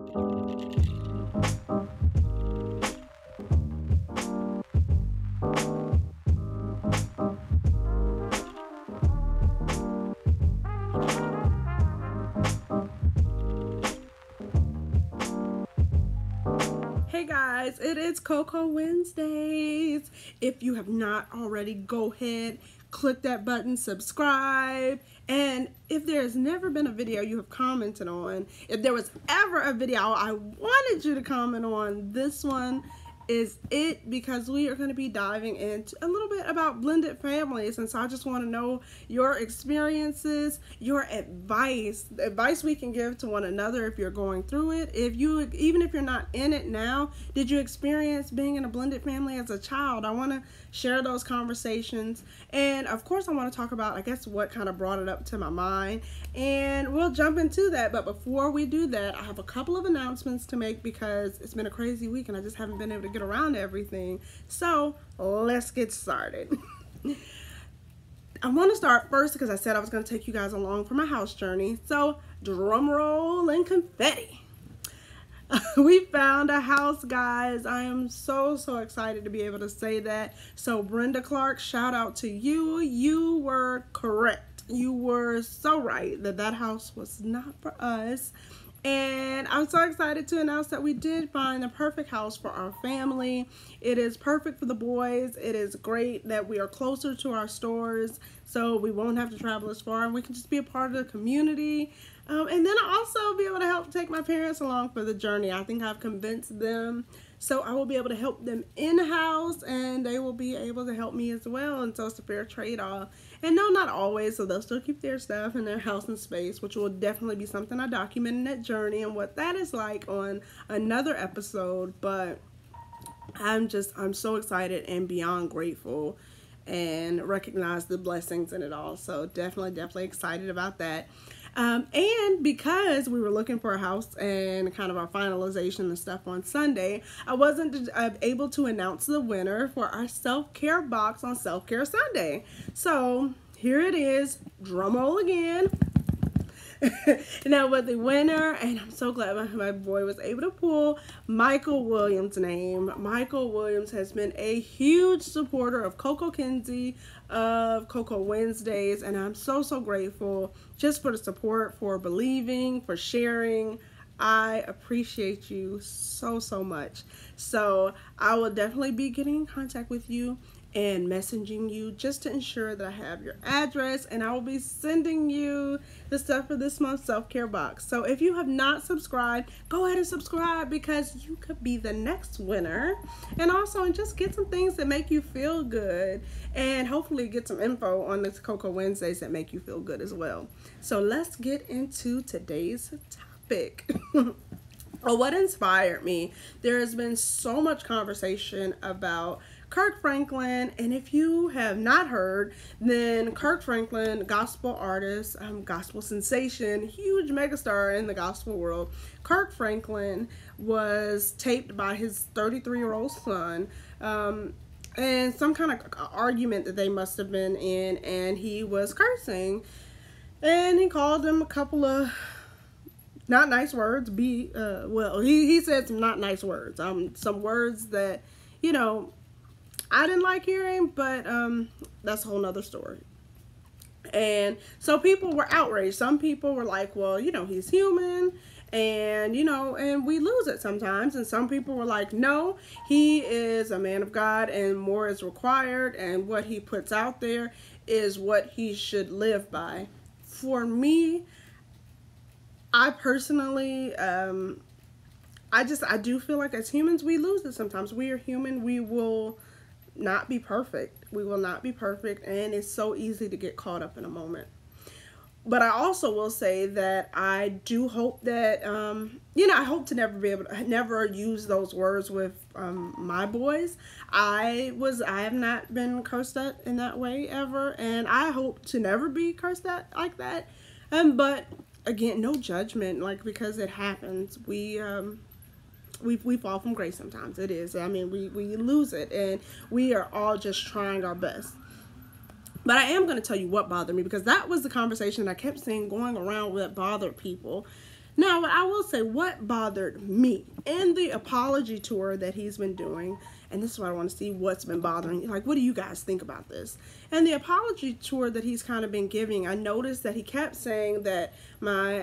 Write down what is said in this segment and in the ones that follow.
Hey guys, it is Coco Wednesdays. If you have not already, go ahead, click that button, subscribe. And if there's never been a video you have commented on, if there was ever a video I wanted you to comment on, this one is it, because we are going to be diving into a little bit about blended families. And so I just want to know your experiences, your advice, the advice we can give to one another if you're going through it. Even if you're not in it now, did you experience being in a blended family as a child? I want to share those conversations. And of course, I want to talk about, I guess, what kind of brought it up to my mind. And we'll jump into that. But before we do that, I have a couple of announcements to make because it's been a crazy week and I just haven't been able to get around to everything. So let's get started. I want to start first because I said I was going to take you guys along for my house journey. So drum roll and confetti. We found a house, guys. I am so excited to be able to say that. So Brenda Clark, shout out to you. You were correct. You were so right that house was not for us. And I'm so excited to announce that we did find the perfect house for our family. It is perfect for the boys. It is great that we are closer to our stores, so we won't have to travel as far and we can just be a part of the community. And then I'll also be able to help take my parents along for the journey. I think I've convinced them, so I will be able to help them in-house and they will be able to help me as well. And so it's a fair trade-off. And no, not always, so they'll still keep their stuff in their house and space, which will definitely be something I document in that journey and what that is like on another episode. But I'm so excited and beyond grateful and recognize the blessings in it all. So definitely excited about that. And because we were looking for a house and kind of our finalization and stuff on Sunday, I wasn't able to announce the winner for our self-care box on Self-Care Sunday. So here it is, drum roll again. Now with the winner, and I'm so glad my boy was able to pull Michael Williams' name. Michael Williams has been a huge supporter of Coco Kinsey, of Coco Wednesdays, and I'm so grateful just for the support, for believing, for sharing. I appreciate you so much. So I will definitely be getting in contact with you and messaging you just to ensure that I have your address, and I will be sending you the stuff for this month's self-care box. So if you have not subscribed, go ahead and subscribe because you could be the next winner. And also just get some things that make you feel good and hopefully get some info on the Coco Wednesdays that make you feel good as well. So let's get into today's topic. Well, what inspired me? There has been so much conversation about Kirk Franklin, and if you have not heard, then Kirk Franklin, gospel artist, gospel sensation, huge megastar in the gospel world. Kirk Franklin was taped by his 33-year-old son, and some kind of argument that they must have been in, and he was cursing, and he called him a couple of not nice words. He said some not nice words, some words that, you know, I didn't like hearing, but that's a whole nother story. And so people were outraged. Some people were like, well, you know, he's human and, you know, and we lose it sometimes. And some people were like, no, he is a man of God and more is required. And what he puts out there is what he should live by. For me, I personally, I do feel like as humans, we lose it sometimes. We are human. We will not be perfect. We will not be perfect, and it's so easy to get caught up in a moment. But I also will say that I do hope that, you know, I hope to never use those words with my boys. I have not been cursed at in that way ever, and I hope to never be cursed at like that. But again, no judgment, like, because it happens. We fall from grace sometimes. It is. I mean, we lose it, and we are all just trying our best. But I am going to tell you what bothered me, because that was the conversation I kept seeing going around that bothered people. Now, I will say what bothered me in the apology tour that he's been doing, and this is what I want to see what's been bothering you. Like, what do you guys think about this? And the apology tour that he's kind of been giving, I noticed that he kept saying that my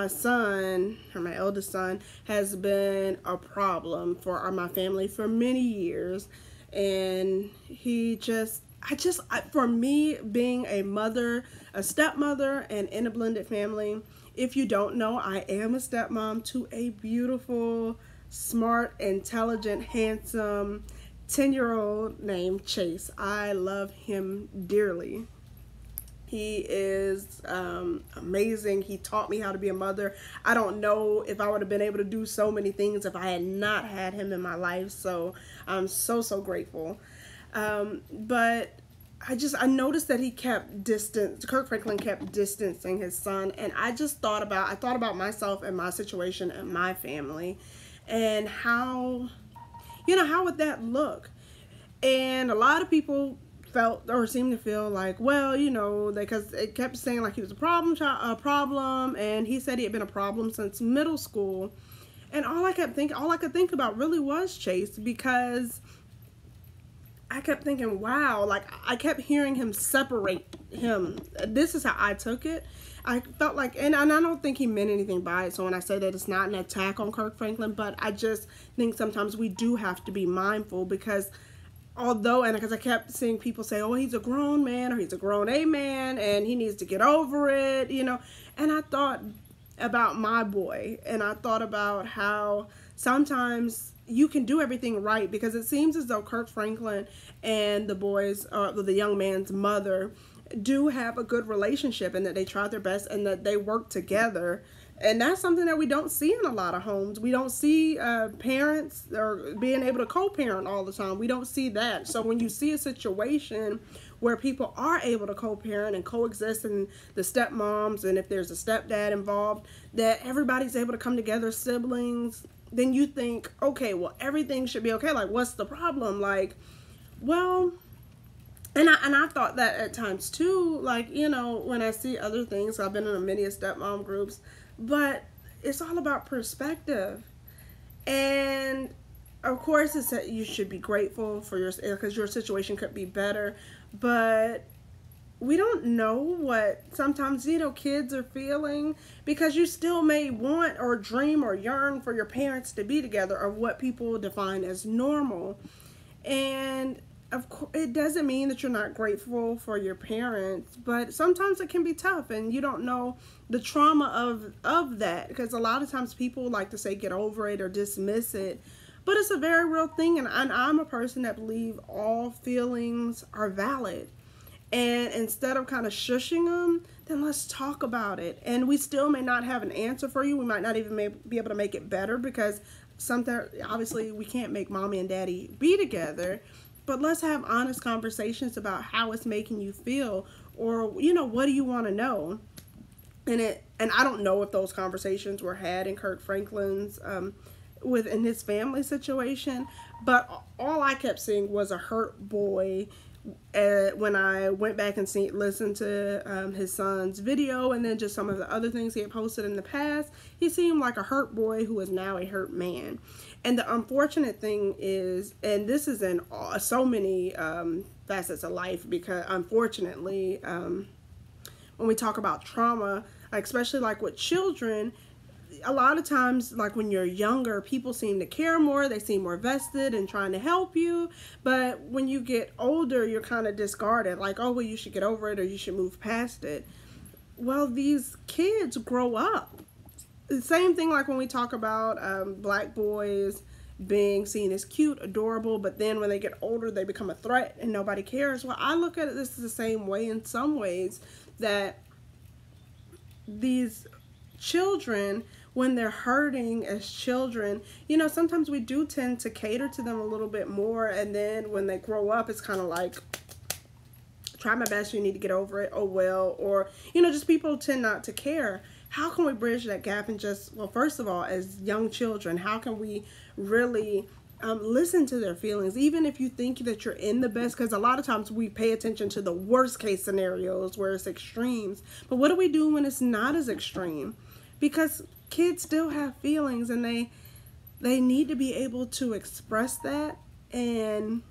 son, or my eldest son, has been a problem for my family for many years. And for me, being a mother, a stepmother, and in a blended family, if you don't know, I am a stepmom to a beautiful, smart, intelligent, handsome 10-year-old named Chase. I love him dearly. He is amazing. He taught me how to be a mother. I don't know if I would have been able to do so many things if I had not had him in my life. So I'm so grateful. But I noticed that Kirk Franklin kept distancing his son. And I thought about myself and my situation and my family and how would that look? And a lot of people felt or seemed to feel like, well, because it kept saying like he was a problem, and he said he had been a problem since middle school. And all I could think about really was Chase, because I kept thinking, wow, like I kept hearing him separate him. This is how I took it. I felt like, and I don't think he meant anything by it. So when I say that, it's not an attack on Kirk Franklin, but I just think sometimes we do have to be mindful, because because I kept seeing people say, oh, he's a grown man, or he's a grown man, and he needs to get over it, And I thought about my boy, and I thought about how sometimes you can do everything right, because it seems as though Kirk Franklin and the young man's mother do have a good relationship, and that they try their best, and that they work together. And that's something that we don't see in a lot of homes. We don't see parents or being able to co-parent all the time. We don't see that. So when you see a situation where people are able to co-parent and coexist, and the stepmoms, and if there's a stepdad involved, that everybody's able to come together, siblings, then you think, okay, well, everything should be okay. Like, what's the problem? Like, well, and I thought that at times too, like, when I see other things. I've been in many stepmom groups, but it's all about perspective. And of course, it's that you should be grateful for because your situation could be better, but we don't know what sometimes kids are feeling, because you still may want or dream or yearn for your parents to be together, or what people define as normal. And of course, it doesn't mean that you're not grateful for your parents, but sometimes it can be tough, and you don't know the trauma of that, because a lot of times people like to say get over it or dismiss it, but it's a very real thing. And I'm a person that believes all feelings are valid, and instead of kind of shushing them, then let's talk about it. And we still may not have an answer for you. We might not even be able to make it better, because obviously we can't make mommy and daddy be together. But let's have honest conversations about how it's making you feel, or, what do you want to know? And I don't know if those conversations were had in Kirk Franklin's, in his family situation, but all I kept seeing was a hurt boy. When I went back and listened to his son's video, and then just some of the other things he had posted in the past, he seemed like a hurt boy who is now a hurt man. And the unfortunate thing is, and this is in so many facets of life, because unfortunately, when we talk about trauma, especially like with children, a lot of times, like when you're younger, people seem to care more. They seem more vested in trying to help you. But when you get older, you're kind of discarded. Like, oh, well, you should get over it, or you should move past it. Well, these kids grow up. The same thing like when we talk about black boys being seen as cute, adorable, but then when they get older, they become a threat and nobody cares. Well, I look at this the same way in some ways, that these children, when they're hurting as children, sometimes we do tend to cater to them a little bit more, and then when they grow up, it's kind of like, try my best, you need to get over it, oh well, or just people tend not to care. How can we bridge that gap? And well, first of all, as young children, how can we really listen to their feelings, even if you think that you're in the best? Because a lot of times we pay attention to the worst case scenarios where it's extremes, but what do we do when it's not as extreme? because kids still have feelings, and they need to be able to express that and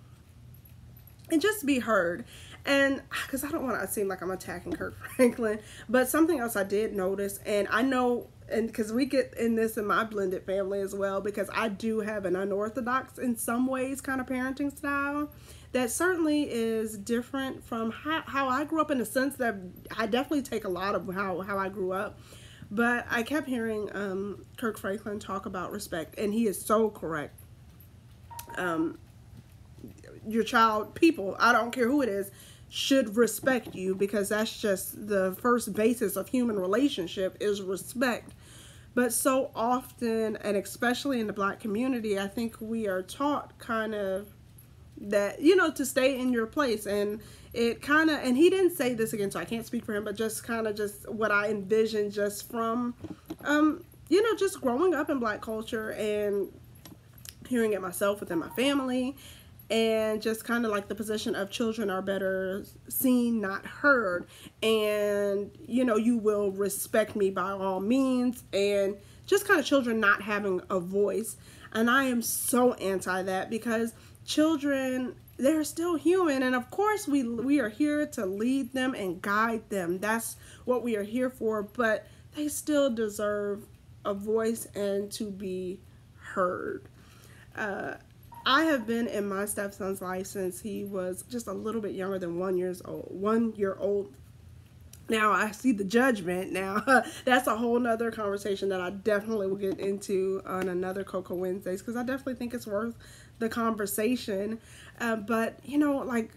just be heard. And because I don't want to seem like I'm attacking Kirk Franklin, but something else I did notice, and I know, and because we get in this in my blended family as well, because I do have an unorthodox in some ways kind of parenting style that certainly is different from how I grew up, in the sense that I definitely take a lot of how I grew up. But I kept hearing Kirk Franklin talk about respect, and he is so correct. Your child, people, I don't care who it is, should respect you, because that's just the first basis of human relationship is respect. But so often, and especially in the Black community, I think we are taught kind of that, you know, to stay in your place. And it kind of, and he didn't say this again, so I can't speak for him, but just kind of just what I envisioned just from, you know, just growing up in Black culture and hearing it myself within my family. And just kind of like the position of children are better seen, not heard. And, you know, you will respect me by all means. And just kind of children not having a voice. And I am so anti that, because children, they're still human. And of course, we are here to lead them and guide them. That's what we are here for. But they still deserve a voice and to be heard. I have been in my stepson's life since he was just a little bit younger than 1 year old. Now I see the judgment. Now that's a whole nother conversation that I definitely will get into on another Cocoa Wednesdays, because I definitely think it's worth the conversation. But you know, like,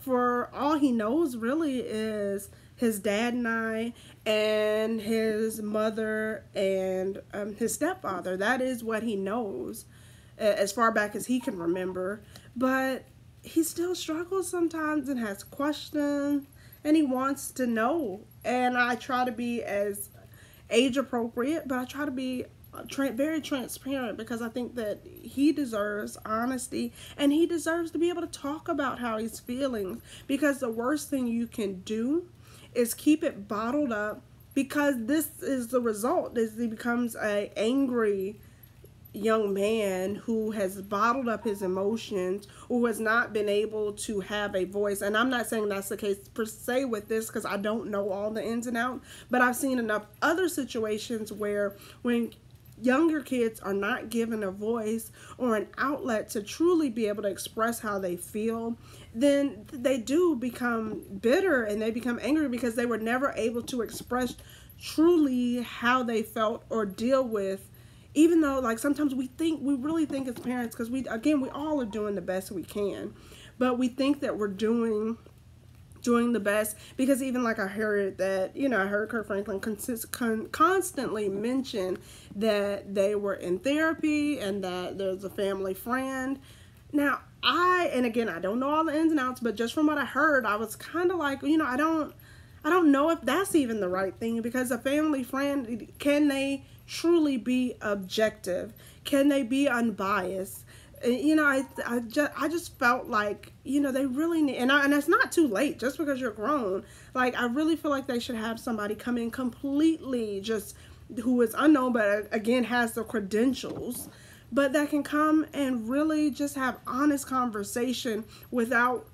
for all he knows really is his dad and I, and his mother and his stepfather. That is what he knows, as far back as he can remember. But he still struggles sometimes and has questions, and he wants to know. And I try to be as age appropriate, but I try to be very transparent, because I think that he deserves honesty, and he deserves to be able to talk about how he's feeling, because the worst thing you can do is keep it bottled up, because this is the result, is he becomes a angry young man who has bottled up his emotions, who has not been able to have a voice. And I'm not saying that's the case per se with this, because I don't know all the ins and outs, but I've seen enough other situations where when younger kids are not given a voice or an outlet to truly be able to express how they feel, then they do become bitter and they become angry, because they were never able to express truly how they felt or deal with. Even though, like, sometimes we really think as parents, because we all are doing the best we can, but we think that we're doing the best, because even like I heard that, you know, I heard Kirk Franklin constantly mention that they were in therapy and that there's a family friend. Now, and again, I don't know all the ins and outs, but just from what I heard, I was kind of like, you know, I don't know if that's even the right thing, because a family friend, can they truly be objective? Can they be unbiased? You know, I just felt like, you know, they really need, and it's not too late just because you're grown. Like, I really feel like they should have somebody come in completely just who is unknown, but again has the credentials, but that can come and really just have honest conversation without,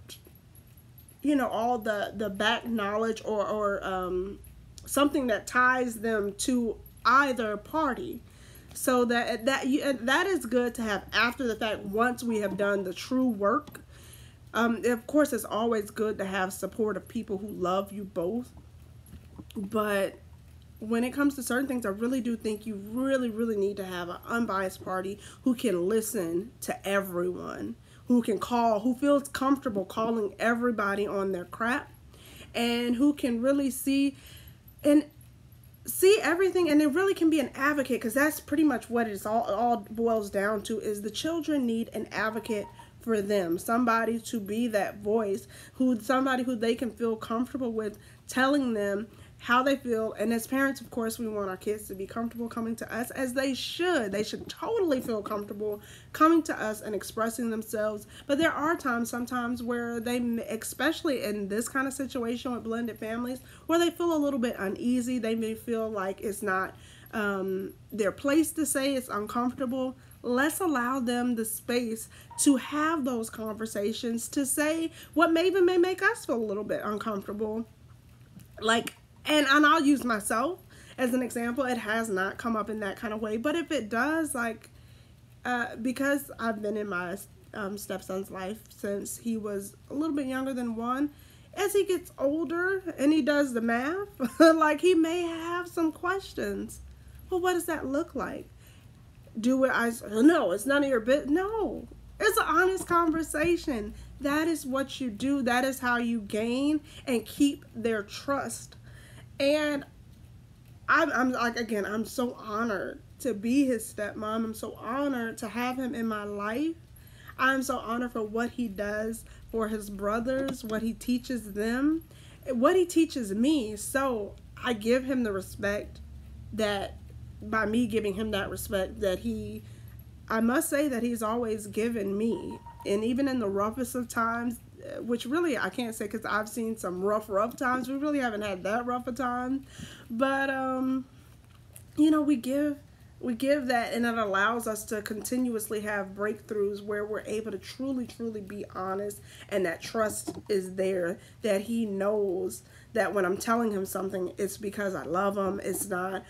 you know, all the back knowledge or something that ties them to either party. So that is good to have after the fact, once we have done the true work. Of course, it's always good to have support of people who love you both. But when it comes to certain things, I really do think you really, really need to have an unbiased party who can listen to everyone, who feels comfortable calling everybody on their crap, and who can really see everything, and it really can be an advocate, because that's pretty much what it's all boils down to, is the children need an advocate for them, somebody to be that voice, somebody who they can feel comfortable with telling them how they feel. And as parents, of course, we want our kids to be comfortable coming to us, as they should. They should totally feel comfortable coming to us and expressing themselves. But there are sometimes where they, especially in this kind of situation with blended families, where they feel a little bit uneasy. They may feel like it's not their place to say it's uncomfortable, let's allow them the space to have those conversations, to say what maybe may make us feel a little bit uncomfortable. Like, and I'll use myself as an example. It has not come up in that kind of way, but if it does, like, because I've been in my stepson's life since he was a little bit younger than 1, as he gets older and he does the math, like, he may have some questions. Well, what does that look like? Do it? No, it's none of your business. No, it's an honest conversation. That is what you do. That is how you gain and keep their trust. And I'm like, again, I'm so honored to be his stepmom. I'm so honored to have him in my life. I'm so honored for what he does for his brothers, what he teaches them, what he teaches me. So I give him the respect that, by me giving him that respect, that I must say that he's always given me. And even in the roughest of times, which really I can't say because I've seen some rough times. We really haven't had that rough a time. But, you know, we give that, and it allows us to continuously have breakthroughs where we're able to truly be honest, and that trust is there, that he knows that when I'm telling him something, it's because I love him. It's not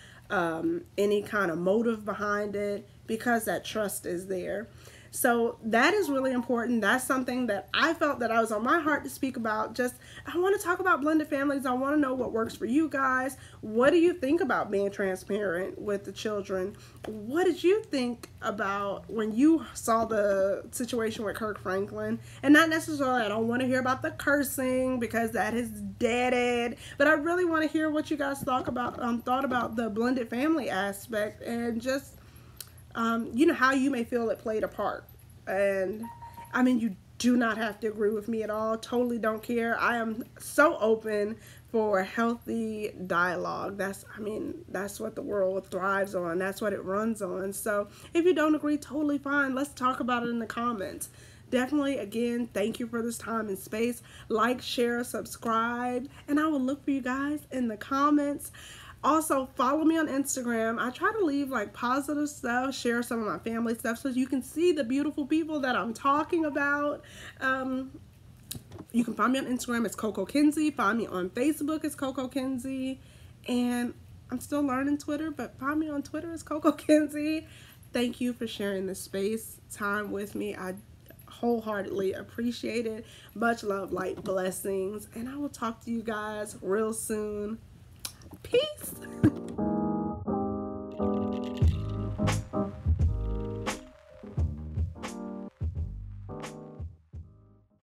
any kind of motive behind it, because that trust is there. So that is really important. That's something that I felt that I was on my heart to speak about. Just, I want to talk about blended families. I want to know what works for you guys. What do you think about being transparent with the children? What did you think about when you saw the situation with Kirk Franklin? And not necessarily, I don't want to hear about the cursing because that is deaded, but I really want to hear what you guys thought about the blended family aspect, and just you know, how you may feel it played a part. And I mean, you do not have to agree with me at all. Totally don't care. I am so open for healthy dialogue. That's what the world thrives on. That's what it runs on. So if you don't agree, totally fine. Let's talk about it in the comments. Definitely, again, thank you for this time and space. Like, share, subscribe, and I will look for you guys in the comments. Also, follow me on Instagram. I try to leave like positive stuff, share some of my family stuff so you can see the beautiful people that I'm talking about. You can find me on Instagram, it's Coco Kinsey. Find me on Facebook, it's Coco Kinsey. And I'm still learning Twitter, but find me on Twitter, it's Coco Kinsey. Thank you for sharing this space, time with me. I wholeheartedly appreciate it. Much love, light, blessings. And I will talk to you guys real soon. Peace.